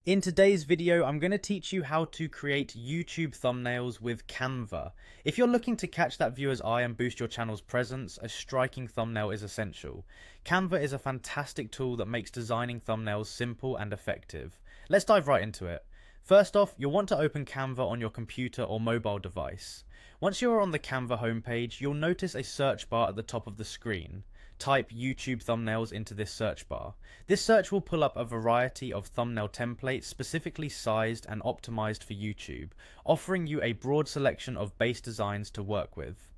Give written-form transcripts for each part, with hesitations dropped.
In today's video, I'm going to teach you how to create YouTube thumbnails with Canva. If you're looking to catch that viewer's eye and boost your channel's presence, a striking thumbnail is essential. Canva is a fantastic tool that makes designing thumbnails simple and effective. Let's dive right into it. First off, you'll want to open Canva on your computer or mobile device. Once you're on the Canva homepage, you'll notice a search bar at the top of the screen. Type YouTube thumbnails into this search bar. This search will pull up a variety of thumbnail templates specifically sized and optimized for YouTube, offering you a broad selection of base designs to work with.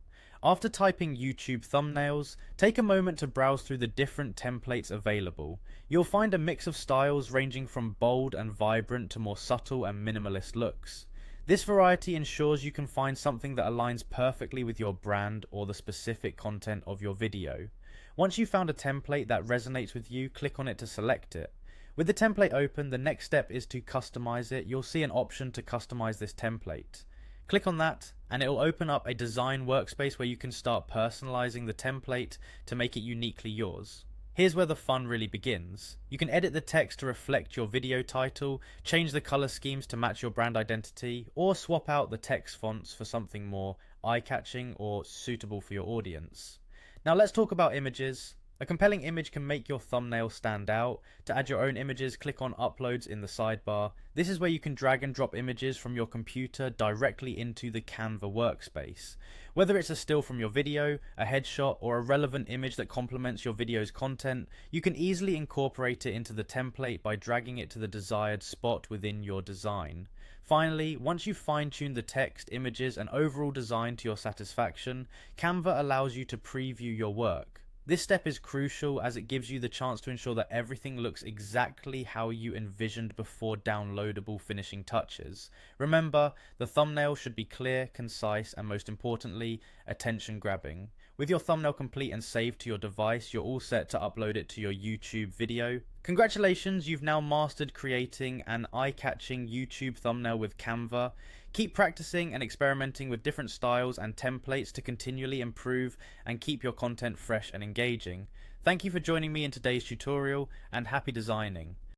After typing YouTube thumbnails, take a moment to browse through the different templates available. You'll find a mix of styles ranging from bold and vibrant to more subtle and minimalist looks. This variety ensures you can find something that aligns perfectly with your brand or the specific content of your video. Once you've found a template that resonates with you, click on it to select it. With the template open, the next step is to customize it. You'll see an option to customize this template. Click on that and it will open up a design workspace where you can start personalizing the template to make it uniquely yours. Here's where the fun really begins. You can edit the text to reflect your video title, change the color schemes to match your brand identity, or swap out the text fonts for something more eye-catching or suitable for your audience. Now let's talk about images. A compelling image can make your thumbnail stand out. To add your own images, click on Uploads in the sidebar. This is where you can drag and drop images from your computer directly into the Canva workspace. Whether it's a still from your video, a headshot, or a relevant image that complements your video's content, you can easily incorporate it into the template by dragging it to the desired spot within your design. Finally, once you've fine-tuned the text, images, and overall design to your satisfaction, Canva allows you to preview your work. This step is crucial as it gives you the chance to ensure that everything looks exactly how you envisioned before downloadable finishing touches. Remember, the thumbnail should be clear, concise, and most importantly, attention-grabbing. With your thumbnail complete and saved to your device, you're all set to upload it to your YouTube video. Congratulations, you've now mastered creating an eye-catching YouTube thumbnail with Canva. Keep practicing and experimenting with different styles and templates to continually improve and keep your content fresh and engaging. Thank you for joining me in today's tutorial, and happy designing.